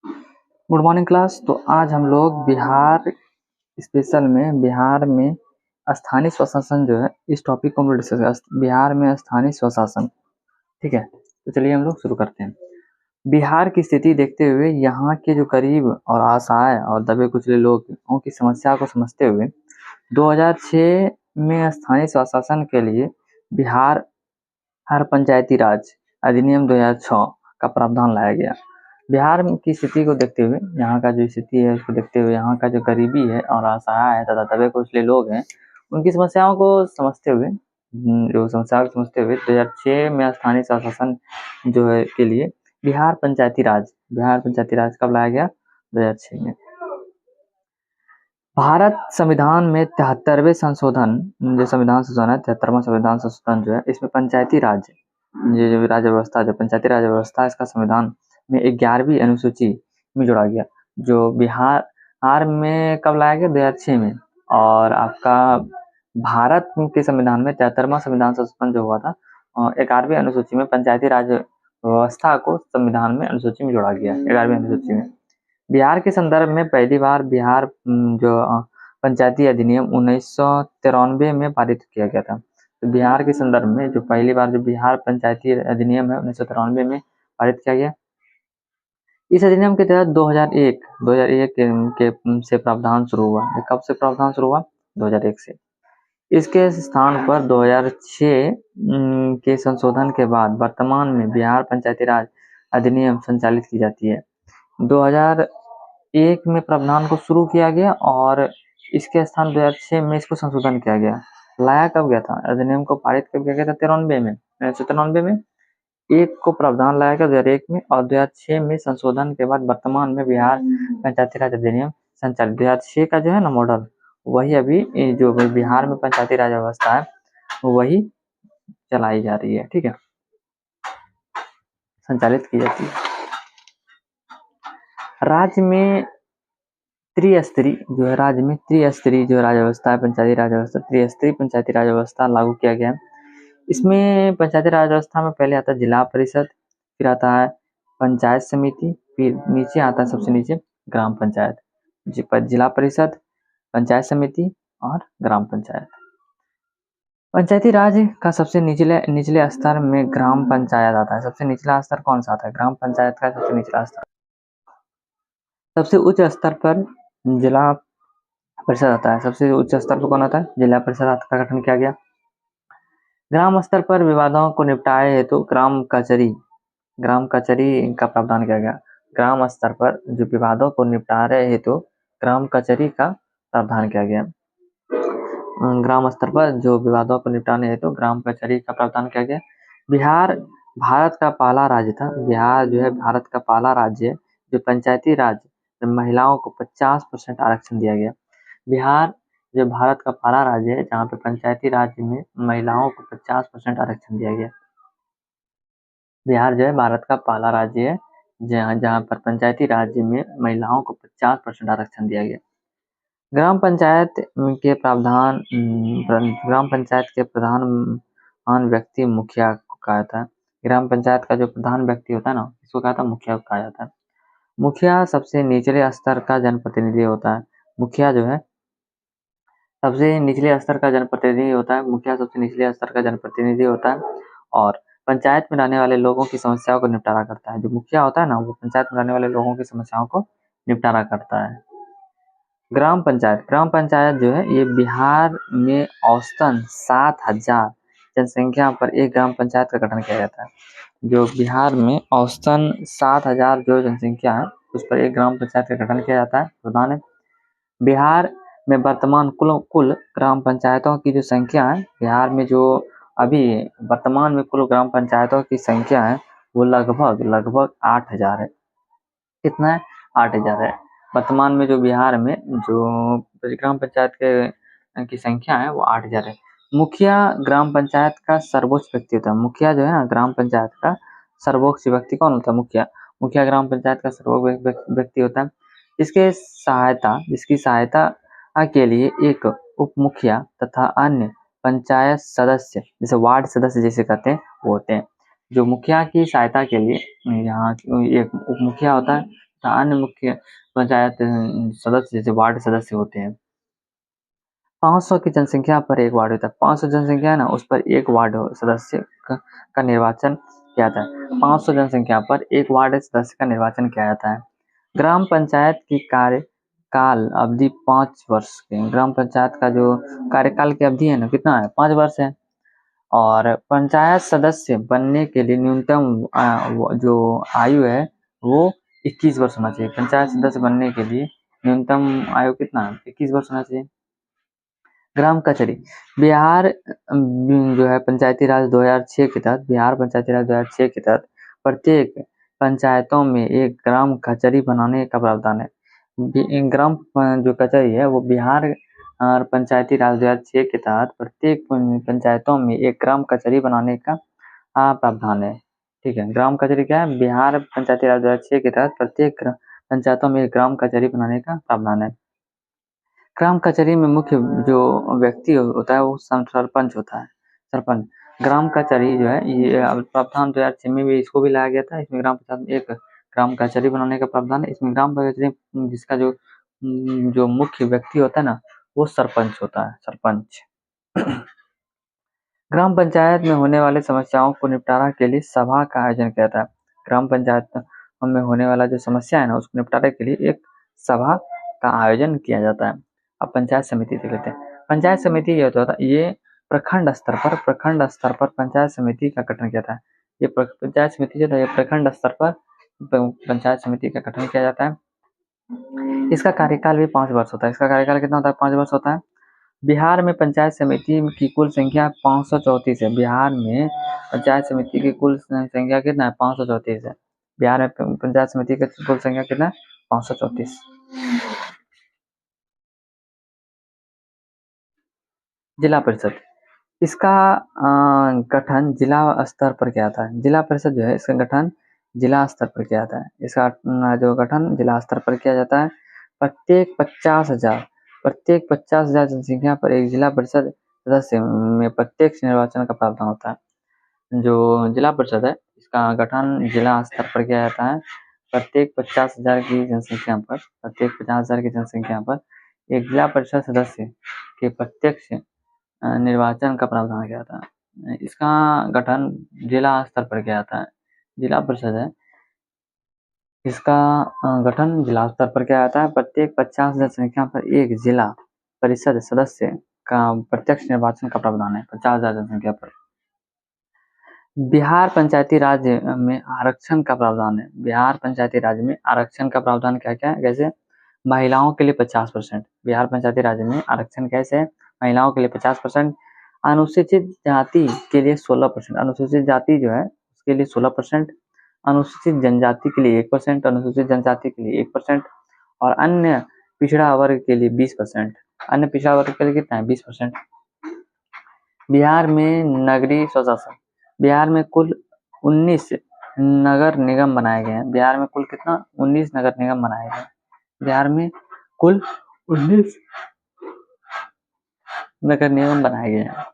Good morning class. तो आज हम लोग बिहार स्पेशल में बिहार में स्थानीय स्वशासन जो है इस टॉपिक को हम लोग डिस्कस करेंगे। बिहार में स्थानीय स्वशासन, ठीक है। तो चलिए हम लोग शुरू करते हैं। बिहार की स्थिति देखते हुए यहाँ के जो गरीब और असहाय और दबे कुचले लोगों की समस्या को समझते हुए 2006 में स्थानीय स्वशासन के लिए बिहार हर पंचायती राज अधिनियम 2006 का प्रावधान लाया गया। बिहार की स्थिति को देखते हुए, यहाँ का जो स्थिति है उसको देखते हुए, यहाँ का जो गरीबी है और असहाय है तथा दबे कुचले लोग हैं उनकी समस्याओं को समझते हुए 2006 में स्थानीय स्वशासन जो है के लिए बिहार पंचायती राज कब लाया गया? 2006 में। भारत संविधान में 73वें संशोधन, जो संविधान संशोधन है 73वां संविधान संशोधन जो है, इसमें पंचायती राज, ये जो राज्य व्यवस्था, जो पंचायती राज व्यवस्था है, इसका संविधान में 11वीं अनुसूची में जोड़ा गया, जो बिहार में कब लाया गया? 2006 में। और आपका भारत के संविधान में 73वां संविधान संशोधन जो हुआ था 11वीं अनुसूची में पंचायती राज व्यवस्था को संविधान में अनुसूची में जोड़ा गया, 11वीं अनुसूची में। बिहार के संदर्भ में पहली बार बिहार जो पंचायती अधिनियम 1993 में पारित किया गया था। तो बिहार के संदर्भ में जो पहली बार जो बिहार पंचायती अधिनियम है 1993 में पारित किया गया। इस अधिनियम के तहत 2001 के से प्रावधान शुरू हुआ। कब से प्रावधान शुरू हुआ? 2001 से। इसके स्थान पर 2006 के संशोधन के बाद वर्तमान में बिहार पंचायती राज अधिनियम संचालित की जाती है। 2001 में प्रावधान को शुरू किया गया और इसके स्थान 2006 में इसको संशोधन किया गया। लाया कब गया था? अधिनियम को पारित कब किया गया था? 1993 में। एक को प्रावधान लाया गया 2001 में और 2006 में संशोधन के बाद वर्तमान में बिहार पंचायती राज अधिनियम संचालित। 2006 का जो है ना मॉडल, वही अभी जो बिहार में पंचायती राज व्यवस्था है वही चलाई जा रही है, ठीक है, संचालित की जाती है। राज्य में त्रिस्तरीय जो राज्य राज व्यवस्था है, पंचायती राज व्यवस्था, त्रिस्तरीय पंचायती राज व्यवस्था लागू किया गया है। इसमें पंचायती राज व्यवस्था में पहले आता है जिला परिषद, फिर आता है पंचायत समिति, फिर नीचे आता है सबसे नीचे ग्राम पंचायत। जिला परिषद, पंचायत समिति और ग्राम पंचायत। पंचायती राज का सबसे निचले स्तर में ग्राम पंचायत आता है। सबसे निचला स्तर कौन सा आता है? ग्राम पंचायत का सबसे निचला स्तर। सबसे उच्च स्तर पर जिला परिषद आता है। सबसे उच्च स्तर पर कौन आता है? जिला परिषद का गठन किया गया। ग्राम स्तर पर विवादों को निपटाए हेतु ग्राम कचहरी का प्रावधान किया गया। ग्राम स्तर पर जो विवादों को निपटारे हेतु ग्राम कचहरी का प्रावधान किया गया। ग्राम स्तर पर जो विवादों को निपटाने हेतु ग्राम कचहरी का प्रावधान किया गया। बिहार भारत का पहला राज्य था। बिहार जो है भारत का पहला राज्य है जो पंचायती राज में महिलाओं को 50% आरक्षण दिया गया। बिहार जो भारत का पहला राज्य है जहाँ पे पंचायती राज में महिलाओं को 50% आरक्षण दिया गया। बिहार जो है भारत का पहला राज्य है जहाँ पर पंचायती राज्य में महिलाओं को 50% आरक्षण दिया गया। ग्राम पंचायत के प्रधान व्यक्ति मुखिया को कहा जाता है। ग्राम पंचायत का जो प्रधान व्यक्ति होता है ना, इसको कहा था मुखिया को कहा जाता है। मुखिया सबसे निचले स्तर का जनप्रतिनिधि होता है। मुखिया जो है सबसे निचले स्तर का जनप्रतिनिधि होता है। मुखिया सबसे निचले स्तर का जनप्रतिनिधि होता है और पंचायत में रहने वाले लोगों की समस्याओं को निपटारा करता है। जो मुखिया होता है ना, वो पंचायत में रहने वाले लोगों की समस्याओं को निपटारा करता है। ग्राम पंचायत जो है ये बिहार में औसतन 7,000 जनसंख्या पर एक ग्राम पंचायत का गठन किया जाता है। जो बिहार में औसतन 7,000 जो जनसंख्या है उस पर एक ग्राम पंचायत का गठन किया जाता है। प्रधान है। बिहार में वर्तमान कुल ग्राम पंचायतों की जो संख्या है, बिहार में जो अभी वर्तमान में कुल ग्राम पंचायतों की संख्या है वो लगभग 8,000 है। कितना है? 8,000 है। वर्तमान में जो बिहार में जो ग्राम पंचायत की संख्या है वो 8,000 है। मुखिया ग्राम पंचायत का सर्वोच्च व्यक्ति होता है। मुखिया जो है ना ग्राम पंचायत का सर्वोच्च व्यक्ति कौन होता है? मुखिया ग्राम पंचायत का सर्वोच्च व्यक्ति होता है। जिसकी सहायता के लिए एक उप मुखिया तथा अन्य पंचायत सदस्य, जैसे वार्ड सदस्य जैसे कहते हैं, वो होते हैं। जो मुखिया की सहायता के लिए यहाँ एक उप मुखिया होता है तथा अन्य मुख्य पंचायत सदस्य जैसे वार्ड सदस्य होते हैं। 500 की जनसंख्या पर एक वार्ड होता है। 500 जनसंख्या है ना, उस पर एक वार्ड सदस्य का निर्वाचन किया जाता है। 500 जनसंख्या पर एक वार्ड सदस्य का निर्वाचन किया जाता है। ग्राम पंचायत की कार्यकाल अवधि 5 वर्ष की। ग्राम पंचायत का जो कार्यकाल की अवधि है ना, कितना है? 5 वर्ष है। और पंचायत सदस्य बनने के लिए न्यूनतम जो आयु है वो 21 वर्ष होना चाहिए। पंचायत सदस्य बनने के लिए न्यूनतम आयु कितना है? 21 वर्ष होना चाहिए। ग्राम कचहरी बिहार जो है पंचायती राज 2006 के तहत, बिहार पंचायती राज 2006 के तहत प्रत्येक पंचायतों में एक ग्राम कचहरी बनाने का प्रावधान है। ग्राम जो कचहरी है वो बिहार और पंचायती राज 2006 के तहत प्रत्येक पंचायतों में एक ग्राम कचहरी बनाने का प्रावधान है। ठीक है, ग्राम कचहरी क्या है? बिहार पंचायती राज 2006 के तहत प्रत्येक पंचायतों में एक ग्राम कचहरी बनाने का प्रावधान है। ग्राम कचहरी में मुख्य जो व्यक्ति होता है वो सरपंच होता है। सरपंच ग्राम कचहरी जो है ये प्रावधान 2006 में भी इसको भी लाया गया था। इसमें ग्राम पंचायत में एक ग्राम कचहरी बनाने का प्रावधान है। इसमें ग्राम कचहरी जिसका जो मुख्य व्यक्ति होता है ना, वो सरपंच होता है, सरपंच। ग्राम पंचायत में होने वाले समस्याओं को निपटारा के लिए सभा का आयोजन किया जाता है। ग्राम पंचायत में होने वाला जो समस्या है ना, उसको निपटारे के लिए एक सभा का आयोजन किया जाता है। अब पंचायत समिति देख लेते हैं। पंचायत समिति ये होता है, ये प्रखंड स्तर पर पंचायत समिति का गठन किया जाता है। ये पंचायत समिति जो है ये प्रखंड स्तर पर पंचायत समिति का गठन किया जाता है। इसका कार्यकाल भी 5 वर्ष होता है। इसका कार्यकाल कितना होता है? 5 वर्ष होता है। बिहार में पंचायत समिति की कुल संख्या 534 है। बिहार में पंचायत समिति की कुल संख्या कितना है? 534 है। बिहार में पंचायत समिति की कुल संख्या कितना है? 534। जिला परिषद, इसका गठन जिला स्तर पर किया जाता है। जिला परिषद जो है इसका गठन जिला स्तर पर किया जाता है। इसका जो गठन जिला स्तर पर किया जाता है। प्रत्येक 50,000 जनसंख्या पर एक जिला परिषद सदस्य में प्रत्यक्ष निर्वाचन का प्रावधान होता है। जो जिला परिषद है इसका गठन जिला स्तर पर किया जाता है। प्रत्येक 50,000 की जनसंख्या पर एक जिला परिषद सदस्य के प्रत्यक्ष निर्वाचन का प्रावधान किया जाता है। इसका गठन जिला स्तर पर किया जाता है। जिला परिषद है इसका गठन जिला स्तर पर किया जाता है। प्रत्येक 50,000 संख्या पर एक जिला परिषद सदस्य का प्रत्यक्ष निर्वाचन का प्रावधान है। 50,000 जनसंख्या पर। बिहार पंचायती राज में आरक्षण का प्रावधान है। बिहार पंचायती राज में आरक्षण का प्रावधान क्या क्या है? कैसे? महिलाओं के लिए 50%। बिहार पंचायती राज में आरक्षण कैसे है? महिलाओं के लिए 50%, अनुसूचित जाति के लिए 16%। अनुसूचित जाति जो है उसके लिए 16%, अनुसूचित जनजाति के लिए 1%, अनुसूचित जनजाति के लिए 1%, और अन्य पिछड़ा वर्ग के लिए 20%। अन्य पिछड़ा वर्ग के लिए कितना है? 20%। बिहार में नगरीय स्वशासन, बिहार में कुल 19 नगर निगम बनाए गए हैं। बिहार में कुल कितना? 19 नगर निगम बनाए गए हैं। बिहार में कुल 19 नगर निगम बनाए गए हैं।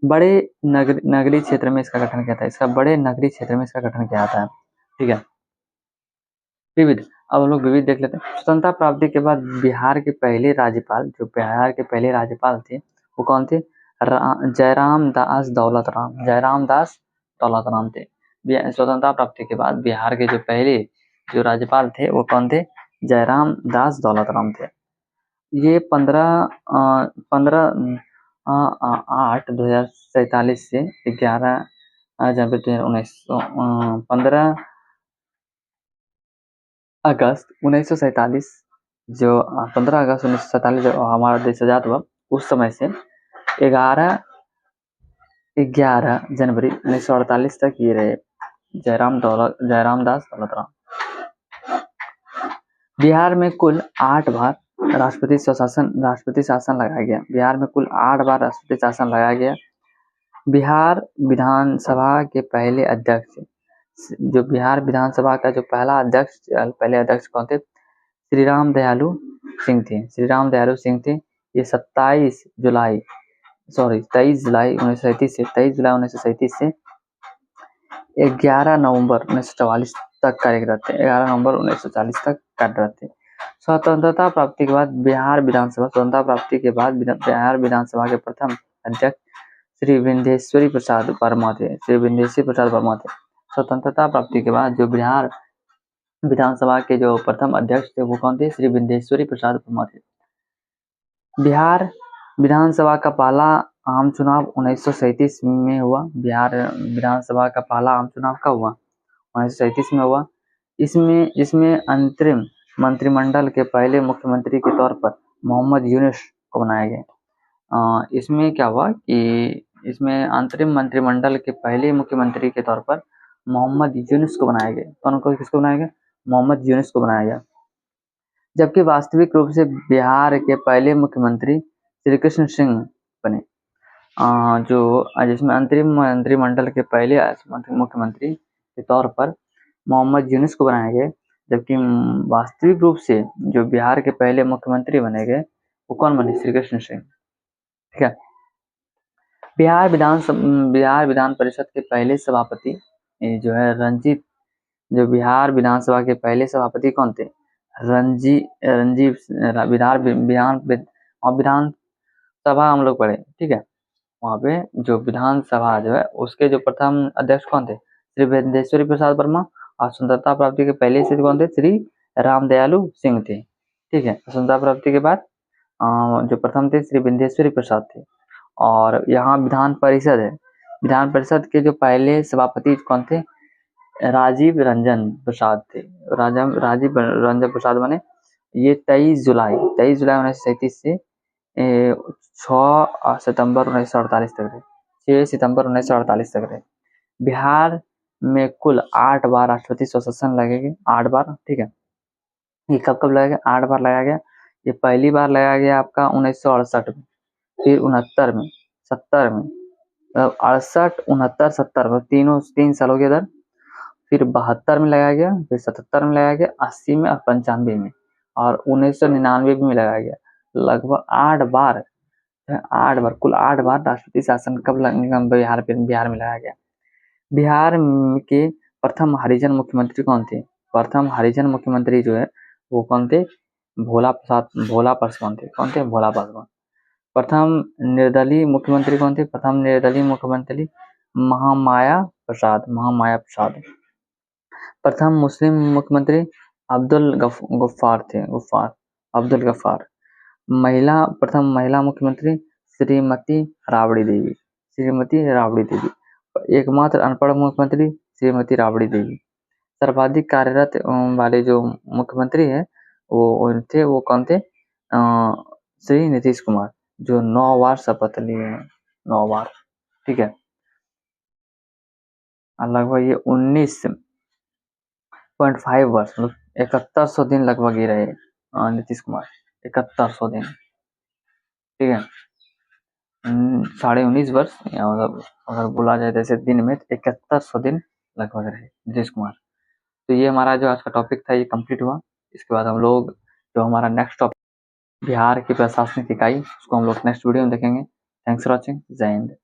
बड़े नगरीय क्षेत्र में इसका गठन किया था। इसका बड़े नगरीय क्षेत्र में इसका गठन किया जाता है। ठीक है। विविध, अब हम लोग विविध देख लेते हैं। स्वतंत्रता प्राप्ति के बाद बिहार के पहले राज्यपाल, जो बिहार के पहले राज्यपाल थे वो कौन थे? जयराम दास दौलत राम थे। स्वतंत्रता प्राप्ति के बाद बिहार के जो पहले जो राज्यपाल थे वो कौन थे? जयराम दास दौलत राम थे। ये 15/8/2047 से 11 जनवरी 15 अगस्त 1947 जो 15 अगस्त 1947 जब हमारा देश आजाद हुआ, उस समय से 11 जनवरी 1948 तक ये रहे जयराम दास दौलत राम। बिहार में कुल 8 बार राष्ट्रपति शासन लगाया गया। बिहार में कुल 8 बार राष्ट्रपति शासन लगाया गया। बिहार विधानसभा के पहले अध्यक्ष, जो बिहार विधानसभा का जो पहले अध्यक्ष कौन थे? श्री राम दयालु सिंह थे। श्री राम दयालु सिंह थे। ये 23 जुलाई 1937 से 11 नवंबर 1944 तक कार्यरत थे, 11 नवंबर 1940 तक कार्यरत थे। स्वतंत्रता प्राप्ति के बाद बिहार विधानसभा स्वतंत्रता प्राप्ति के बाद बिहार विधानसभा के प्रथम अध्यक्ष श्री विंध्येश्वरी प्रसाद वर्मा थे। श्री विंध्येश्वरी प्रसाद वर्मा थे। स्वतंत्रता प्राप्ति के बाद जो बिहार विधानसभा के जो प्रथम अध्यक्ष थे वो कौन थे? श्री विंध्येश्वरी प्रसाद वर्मा थे। बिहार विधानसभा का पहला आम चुनाव 1937 में हुआ। बिहार विधानसभा का पहला आम चुनाव कब हुआ? 1937 में हुआ। इसमें अंतरिम मंत्रिमंडल के पहले मुख्यमंत्री के तौर पर मोहम्मद यूनुस को बनाया गया। इसमें क्या हुआ कि इसमें अंतरिम मंत्रिमंडल के पहले मुख्यमंत्री के तौर पर मोहम्मद यूनुस को बनाया गया। कौन को किसको बनाया गया? मोहम्मद यूनुस को बनाया गया। जबकि वास्तविक रूप से बिहार के पहले मुख्यमंत्री श्री कृष्ण सिंह बने, जिसमें अंतरिम मंत्रिमंडल के पहले मुख्यमंत्री के तौर पर मोहम्मद यूनुस को बनाया गया। जबकि वास्तविक रूप से जो बिहार के पहले मुख्यमंत्री बने गए वो कौन बने? श्री कृष्ण सिंह। ठीक है। बिहार विधान परिषद के पहले सभापति जो है रंजीत, जो बिहार विधानसभा के पहले सभापति कौन थे? रंजीव विधानसभा हम लोग पढ़े, ठीक है। वहाँ पे जो विधानसभा जो है उसके जो प्रथम अध्यक्ष कौन थे? श्री विंध्येश्वरी प्रसाद वर्मा। और स्वतंत्रता प्राप्ति के पहले से कौन थे? श्री रामदयालु सिंह थे। ठीक है। स्वतंत्रता प्राप्ति के बाद जो प्रथम थे श्री विंध्येश्वरी प्रसाद थे। और यहाँ विधान परिषद है, विधान परिषद के जो पहले सभापति कौन थे? राजीव रंजन प्रसाद थे। राजीव रंजन प्रसाद बने। ये 23 जुलाई 1937 से 6 सितंबर 1948 तक रहे। 6 सितंबर 1948 तक रहे। बिहार में कुल 8 बार राष्ट्रपति शासन लगेंगे, 8 बार। ठीक है। ये कब लगाया गया? 8 बार लगाया गया। ये पहली बार लगाया गया आपका 1968 में, फिर 69 में, 70 में, 68, 69, 70 में 3 साल हो गया इधर। फिर 72 में लगाया गया, फिर 77 में लगाया गया, 80 में और 95 में, और 1999 में लगाया गया। लगभग 8 बार कुल 8 बार राष्ट्रपति शासन कब बिहार में लगाया गया। बिहार के प्रथम हरिजन मुख्यमंत्री कौन थे? प्रथम हरिजन मुख्यमंत्री जो है वो कौन थे? भोला पासवान थे। कौन थे? भोला पासवान। प्रथम निर्दलीय मुख्यमंत्री कौन थे? प्रथम निर्दलीय मुख्यमंत्री महामाया प्रसाद। प्रथम मुस्लिम मुख्यमंत्री अब्दुल गफ्फार थे। अब्दुल गफ्फार। प्रथम महिला मुख्यमंत्री श्रीमती राबड़ी देवी। एकमात्र अनपढ़ मुख्यमंत्री श्रीमती राबड़ी देवी। सर्वाधिक कार्यरत वाले जो मुख्यमंत्री है वो कौन थे? श्री नीतीश कुमार, जो 9 बार शपथ लिए हैं, 9 बार। ठीक है। लगभग ये 19.5 वर्ष, मतलब 7100 दिन लगभग ही रहे नीतीश कुमार, 7100 दिन। ठीक है। 19.5 वर्ष, या मतलब अगर बोला जाए जैसे दिन में 7100 दिन लगभग रहे नीतीश कुमार। तो ये हमारा जो आज का टॉपिक था ये कंप्लीट हुआ। इसके बाद हम लोग जो हमारा नेक्स्ट टॉपिक बिहार की प्रशासनिक इकाई, उसको हम लोग नेक्स्ट वीडियो में देखेंगे। Thanks for watching. जय हिंद।